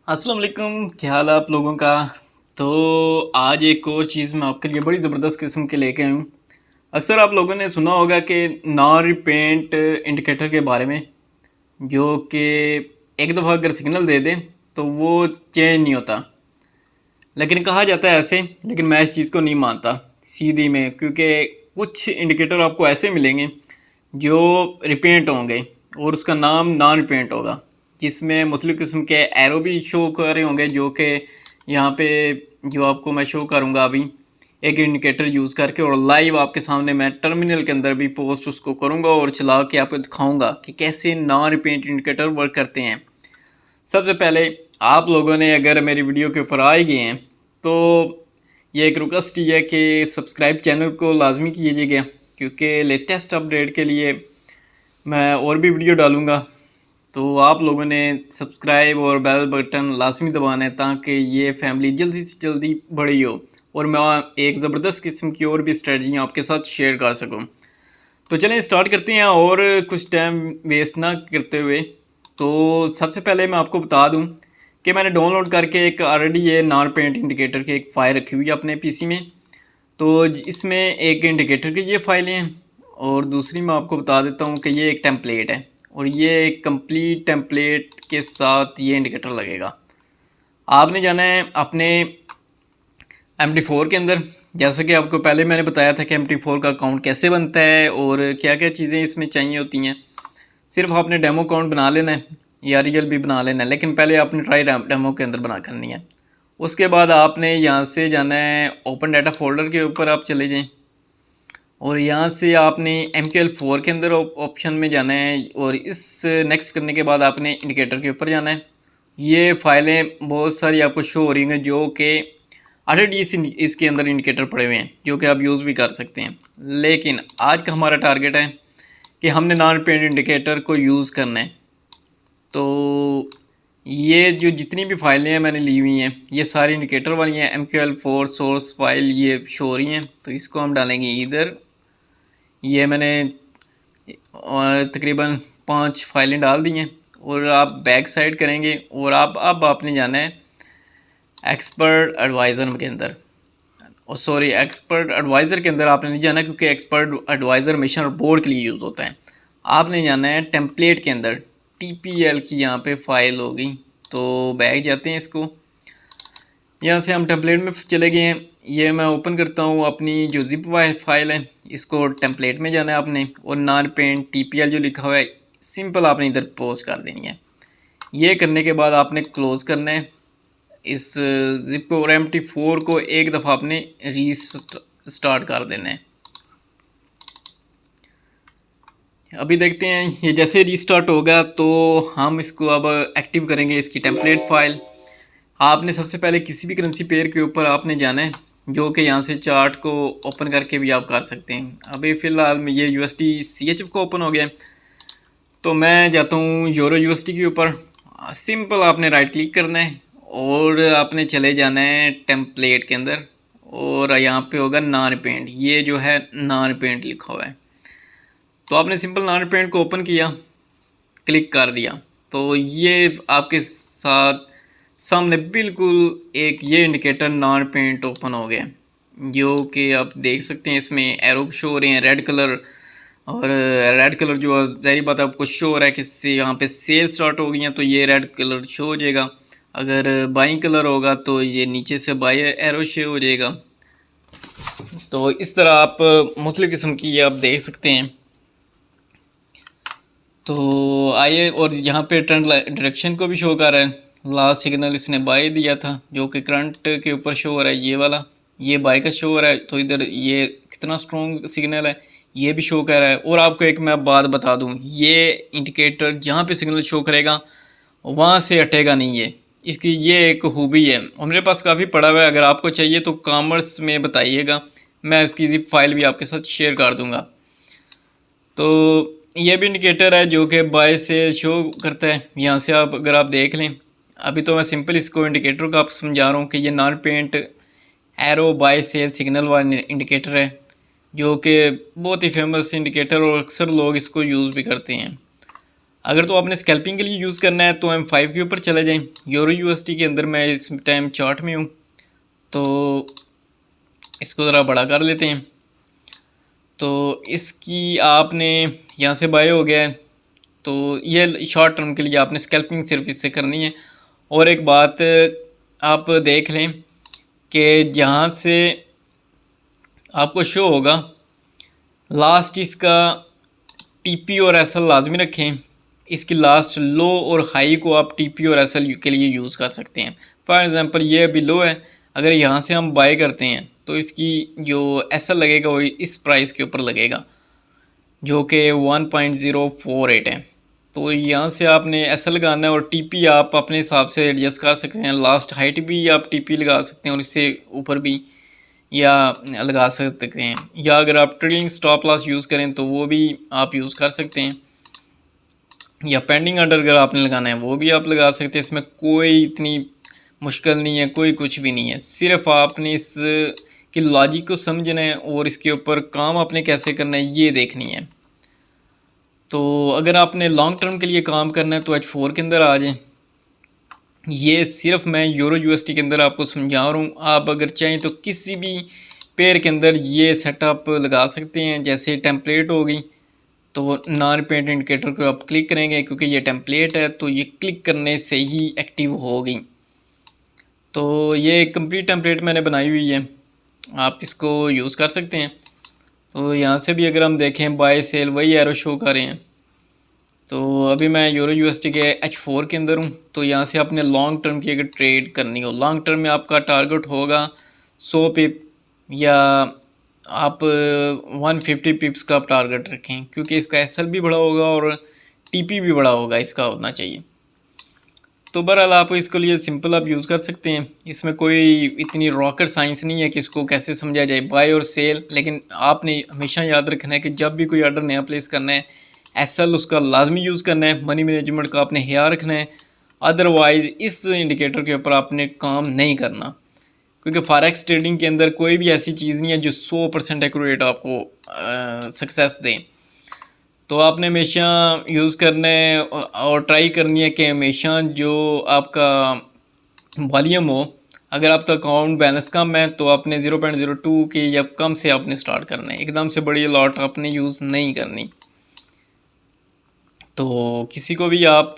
अस्सलाम वालेकुम, क्या हाल है आप लोगों का। तो आज एक और चीज़ मैं आपके लिए बड़ी ज़बरदस्त किस्म के लेके आया हूँ। अक्सर आप लोगों ने सुना होगा कि नॉन रिपेंट इंडिकेटर के बारे में, जो कि एक दफ़ा अगर सिग्नल दे दें तो वो चेंज नहीं होता। लेकिन कहा जाता है ऐसे, लेकिन मैं इस चीज़ को नहीं मानता सीधी में, क्योंकि कुछ इंडिकेटर आपको ऐसे मिलेंगे जो रिपेंट होंगे और उसका नाम नॉन रिपेंट होगा, जिसमें मुख्तलिफ़ किस्म के एरो भी शो कर रहे होंगे, जो कि यहाँ पे जो आपको मैं शो करूँगा अभी एक इंडिकेटर यूज़ करके, और लाइव आपके सामने मैं टर्मिनल के अंदर भी पोस्ट उसको करूँगा और चला के आपको दिखाऊँगा कि कैसे नॉन रिपेंट इंडिकेटर वर्क करते हैं। सबसे पहले आप लोगों ने अगर मेरी वीडियो के ऊपर आए गए हैं तो ये एक रिक्वेस्ट ही है कि सब्सक्राइब चैनल को लाजमी कीजिएगा, क्योंकि लेटेस्ट अपडेट के लिए मैं और भी वीडियो डालूँगा। तो आप लोगों ने सब्सक्राइब और बेल बटन लाजमी दबाना है, ताकि ये फैमिली जल्दी से जल्दी बड़ी हो और मैं एक ज़बरदस्त किस्म की और भी स्ट्रेटजी आपके साथ शेयर कर सकूँ। तो चलें स्टार्ट करते हैं और कुछ टाइम वेस्ट ना करते हुए। तो सबसे पहले मैं आपको बता दूं कि मैंने डाउनलोड करके एक ऑलरेडी ये नॉन पेंट इंडिकेटर की एक फ़ाइल रखी हुई है अपने पीसी में। तो इसमें एक इंडिकेटर की ये फ़ाइलें हैं, और दूसरी मैं आपको बता देता हूं कि ये एक टेम्पलेट है, और ये एक कंप्लीट टेम्पलेट के साथ ये इंडिकेटर लगेगा। आपने जाना है अपने MD4 के अंदर, जैसा कि आपको पहले मैंने बताया था कि MD4 का अकाउंट कैसे बनता है और क्या क्या चीज़ें इसमें चाहिए होती हैं। सिर्फ आपने डेमो अकाउंट बना लेना है या रियल भी बना लेना है, लेकिन पहले आपने ट्राई डेमो के अंदर बना करनी है। उसके बाद आपने यहाँ से जाना है ओपन डाटा फोल्डर के ऊपर आप चले जाएँ, और यहाँ से आपने MQL4 के अंदर ऑप्शन में जाना है, और इस नेक्स्ट करने के बाद आपने इंडिकेटर के ऊपर जाना है। ये फाइलें बहुत सारी आपको शो हो रही हैं, जो कि ऑलरेडी इसके अंदर इंडिकेटर पड़े हुए हैं, जो कि आप यूज़ भी कर सकते हैं। लेकिन आज का हमारा टारगेट है कि हमने नॉन पेंट इंडिकेटर को यूज़ करना है। तो ये जो जितनी भी फाइलें हैं मैंने ली हुई हैं, ये सारी इंडिकेटर वाली हैं। MQL4 सोर्स फाइल ये शो हो रही हैं, तो इसको हम डालेंगे इधर। ये मैंने तकरीबन 5 फाइलें डाल दी हैं, और आप बैक साइड करेंगे और आप अब आपने जाना है एक्सपर्ट एडवाइज़र के अंदर, और सॉरी एक्सपर्ट एडवाइज़र के अंदर आपने नहीं जाना, क्योंकि एक्सपर्ट एडवाइज़र मिशन और बोर्ड के लिए यूज़ होता है। आपने जाना है टेम्पलेट के अंदर, TPL की यहाँ पे फ़ाइल होगी। तो बैक जाते हैं, इसको यहाँ से हम टेम्पलेट में चले गए हैं। ये मैं ओपन करता हूँ अपनी जो जिप फाइल है, इसको टेम्पलेट में जाना है आपने, और नॉन पेंट TPL जो लिखा हुआ है सिंपल आपने इधर पोस्ट कर देनी है। ये करने के बाद आपने क्लोज़ करना है इस जिप और MT4 को एक दफ़ा आपने रीस्टार्ट कर देना है। अभी देखते हैं ये जैसे रीस्टार्ट होगा तो हम इसको अब एक्टिव करेंगे, इसकी टेम्पलेट फ़ाइल। आपने सबसे पहले किसी भी करेंसी पेयर के ऊपर आपने जाना है, जो कि यहाँ से चार्ट को ओपन करके भी आप कर सकते हैं। अभी फ़िलहाल ये USD CHF को ओपन हो गया है, तो मैं जाता हूँ यूरो USD के ऊपर। सिंपल आपने राइट क्लिक करना है और आपने चले जाना है टेम्पलेट के अंदर, और यहाँ पे होगा नॉन पेंट, ये जो है नॉन पेंट लिखा हुआ है। तो आपने सिंपल नॉन पेंट को ओपन किया, क्लिक कर दिया, तो ये आपके साथ सामने बिल्कुल एक ये इंडिकेटर नॉन पेंट ओपन हो गया, जो कि आप देख सकते हैं इसमें एरो शो हो रहे हैं रेड कलर। और रेड कलर जो ज़ाहिर बात है आपको शो हो रहा है कि से यहाँ पे सेल स्टार्ट हो गई हैं, तो ये रेड कलर शो हो जाएगा। अगर बाइंग कलर होगा तो ये नीचे से बाई एरो शो हो जाएगा। तो इस तरह आप मुख्तलिफ़ किस्म की ये आप देख सकते हैं। तो आइए, और यहाँ पे ट्रेंड डायरेक्शन को भी शो कर रहा है। लास्ट सिग्नल इसने बाय दिया था, जो कि करंट के ऊपर शो हो रहा है, ये वाला ये बाय का शो हो रहा है। तो इधर ये कितना स्ट्रॉन्ग सिग्नल है ये भी शो कर रहा है। और आपको एक मैं बात बता दूं, ये इंडिकेटर जहाँ पे सिग्नल शो करेगा वहाँ से हटेगा नहीं। ये इसकी ये एक खूबी है, और मेरे पास काफ़ी पड़ा हुआ है। अगर आपको चाहिए तो कॉमर्स में बताइएगा, मैं इसकी जिप फाइल भी आपके साथ शेयर कर दूँगा। तो ये भी इंडिकेटर है जो कि बाय सेल शो करता है। यहाँ से आप अगर आप देख लें, अभी तो मैं सिंपल इसको इंडिकेटर का आपको समझा रहा हूँ कि ये non paint arrow buy sell signal वाला इंडिकेटर है, जो कि बहुत ही फेमस इंडिकेटर और अक्सर लोग इसको यूज़ भी करते हैं। अगर तो आपने स्कैल्पिंग के लिए यूज़ करना है तो M5 के ऊपर चले जाएं। यूरो यूएसडी के अंदर मैं इस टाइम चार्ट में हूँ, तो इसको ज़रा बड़ा कर लेते हैं। तो इसकी आपने यहाँ से बाय हो गया है, तो ये शॉर्ट टर्म के लिए आपने स्कैल्पिंग सिर्फ इससे करनी है। और एक बात आप देख लें कि जहाँ से आपको शो होगा लास्ट इसका टीपी और एसएल लाजमी रखें। इसकी लास्ट लो और हाई को आप टीपी और एसएल के लिए यूज़ कर सकते हैं। फॉर एग्ज़ाम्पल ये अभी लो है, अगर यहाँ से हम बाय करते हैं तो इसकी जो एसएल लगेगा वो इस प्राइस के ऊपर लगेगा जो कि 1.048 है। तो यहाँ से आपने एसएल लगाना है और टीपी आप अपने हिसाब से एडजस्ट कर सकते हैं। लास्ट हाइट भी आप टीपी लगा सकते हैं और इससे ऊपर भी या लगा सकते हैं, या अगर आप ट्रेलिंग स्टॉप लॉस यूज़ करें तो वो भी आप यूज़ कर सकते हैं, या पेंडिंग ऑर्डर अगर आपने लगाना है वो भी आप लगा सकते हैं। इसमें कोई इतनी मुश्किल नहीं है, कोई कुछ भी नहीं है। सिर्फ आपने इस की लॉजिक को समझना है और इसके ऊपर काम आपने कैसे करना है ये देखनी है। तो अगर आपने लॉन्ग टर्म के लिए काम करना है तो H4 के अंदर आ जाएं। ये सिर्फ मैं यूरो यूएसडी के अंदर आपको समझा रहा हूँ। आप अगर चाहें तो किसी भी पेयर के अंदर ये सेटअप लगा सकते हैं। जैसे टेम्पलेट हो गई तो नॉन रिपेंट इंडिकेटर को आप क्लिक करेंगे, क्योंकि ये टेम्पलेट है तो ये क्लिक करने से ही एक्टिव हो गई। तो ये कंप्लीट टेम्पलेट मैंने बनाई हुई है, आप इसको यूज़ कर सकते हैं। तो यहाँ से भी अगर हम देखें बाय सेल वही एरो शो कर रहे हैं। तो अभी मैं यूरो यूएसडी के H4 के अंदर हूँ। तो यहाँ से आपने लॉन्ग टर्म की अगर ट्रेड करनी हो, लॉन्ग टर्म में आपका टारगेट होगा 100 पिप या आप 150 पिप्स का आप टारगेट रखें, क्योंकि इसका एसएल भी बड़ा होगा और टीपी भी बड़ा होगा, इसका होना चाहिए। तो बहरहाल आप इसके लिए सिंपल आप यूज़ कर सकते हैं। इसमें कोई इतनी रॉकेट साइंस नहीं है कि इसको कैसे समझा जाए बाय और सेल। लेकिन आपने हमेशा याद रखना है कि जब भी कोई ऑर्डर नया प्लेस करना है एसएल उसका लाजमी यूज़ करना है, मनी मैनेजमेंट का आपने ख्याल रखना है। अदरवाइज़ इस इंडिकेटर के ऊपर आपने काम नहीं करना, क्योंकि फॉरेक्स ट्रेडिंग के अंदर कोई भी ऐसी चीज़ नहीं है जो 100% एक्यूरेट आपको सक्सेस दें। तो आपने हमेशा यूज़ करना है और ट्राई करनी है कि हमेशा जो आपका वॉल्यूम हो, अगर आपका अकाउंट बैलेंस कम है तो आपने 0.02 के या कम से आपने स्टार्ट करना है। एकदम से बड़ी लॉट आपने यूज़ नहीं करनी। तो किसी को भी आप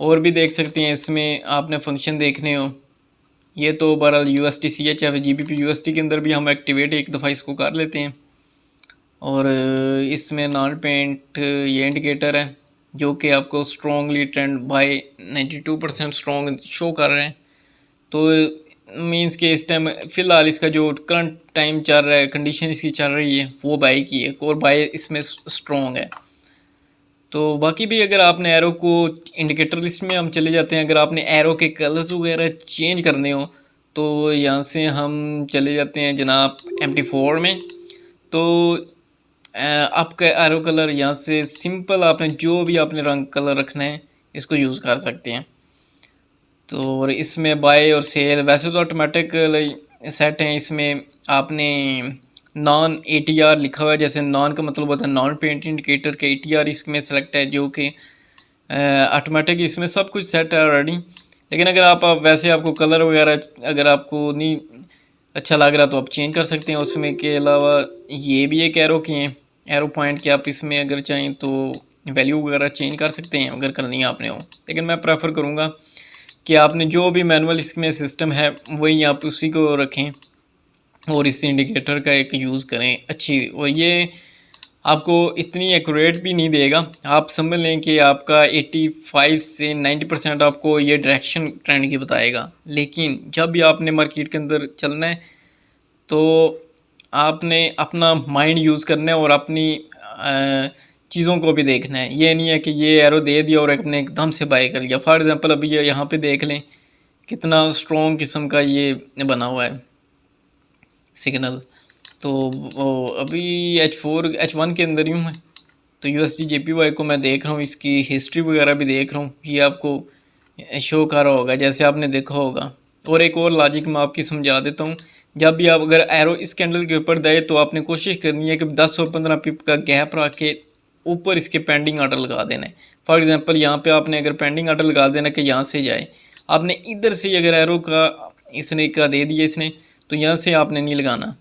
और भी देख सकते हैं, इसमें आपने फंक्शन देखने हो। ये तो बहरहाल USDCH या GBP USD के अंदर भी हम एक्टिवेट एक दफ़ा इसको कर लेते हैं। और इसमें नॉन पेंट ये इंडिकेटर है जो कि आपको strongly trend buy 92% strong show कर रहे हैं। तो मींस के इस टाइम फ़िलहाल इसका जो करंट टाइम चल रहा है, कंडीशन इसकी चल रही है वो बाय की है और बाय इसमें स्ट्रॉन्ग है। तो बाकी भी अगर आपने एरो को इंडिकेटर लिस्ट में हम चले जाते हैं, अगर आपने एरो के कलर्स वगैरह चेंज करने हो तो यहाँ से हम चले जाते हैं जनाब MT4 में। तो आपका एरो कलर यहाँ से सिंपल आपने जो भी आपने रंग कलर रखना है इसको यूज़ कर सकते हैं। तो और इसमें बाय और सेल वैसे तो ऑटोमेटिक सेट हैं। इसमें आपने नॉन ATR लिखा हुआ है, जैसे नॉन का मतलब होता है नॉन पेंट इंडिकेटर के ATR इसमें सेलेक्ट है, जो कि ऑटोमेटिक इसमें सब कुछ सेट है ऑलरेडी। लेकिन अगर आप वैसे आपको कलर वगैरह अगर आपको नहीं अच्छा लग रहा तो आप चेंज कर सकते हैं। उसमें के अलावा ये भी एक एरो की हैं, एरो पॉइंट के आप इसमें अगर चाहें तो वैल्यू वगैरह चेंज कर सकते हैं अगर करनी है आपने हो। लेकिन मैं प्रेफर करूँगा कि आपने जो भी मैनुअल इसमें सिस्टम है वही आप उसी को रखें और इस इंडिकेटर का एक यूज़ करें अच्छी। और ये आपको इतनी एक्यूरेट भी नहीं देगा, आप समझ लें कि आपका 85 से 90% आपको ये डायरेक्शन ट्रेंड की बताएगा। लेकिन जब भी आपने मार्केट के अंदर चलना है तो आपने अपना माइंड यूज़ करना है और अपनी चीज़ों को भी देखना है। ये नहीं है कि ये एरो दे दिया और आपने एकदम से बाय कर लिया। फॉर एग्ज़ाम्पल अभी ये यहाँ पे देख लें कितना स्ट्रॉन्ग किस्म का ये बना हुआ है सिग्नल। तो वो अभी H1 के अंदर यूँ है। तो USD JPY को मैं देख रहा हूँ, इसकी हिस्ट्री वगैरह भी देख रहा हूँ, ये आपको शो कर रहा होगा जैसे आपने देखा होगा। और एक और लॉजिक मैं आपकी समझा देता हूँ। जब भी आप अगर एरो इस कैंडल के ऊपर दे तो आपने कोशिश करनी है कि 10 और 15 पिप का गैप रख के ऊपर इसके पेंडिंग ऑर्डर लगा देना है। फॉर एग्ज़ाम्पल यहाँ पे आपने अगर पेंडिंग ऑर्डर लगा देना कि यहाँ से जाए, आपने इधर से अगर एरो का इसने का दे दिया इसने, तो यहाँ से आपने नहीं लगाना।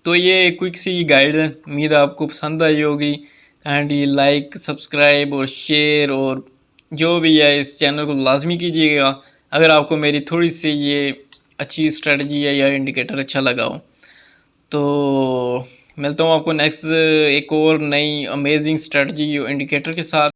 तो ये क्विक सी गाइड है, उम्मीद आपको पसंद आई होगी। एंड ये लाइक सब्सक्राइब और शेयर और जो भी है इस चैनल को लाजमी कीजिएगा अगर आपको मेरी थोड़ी सी ये अच्छी स्ट्रेटजी है या इंडिकेटर अच्छा लगा हो। तो मिलता हूँ आपको नेक्स्ट एक और नई अमेजिंग स्ट्रेटजी इंडिकेटर के साथ।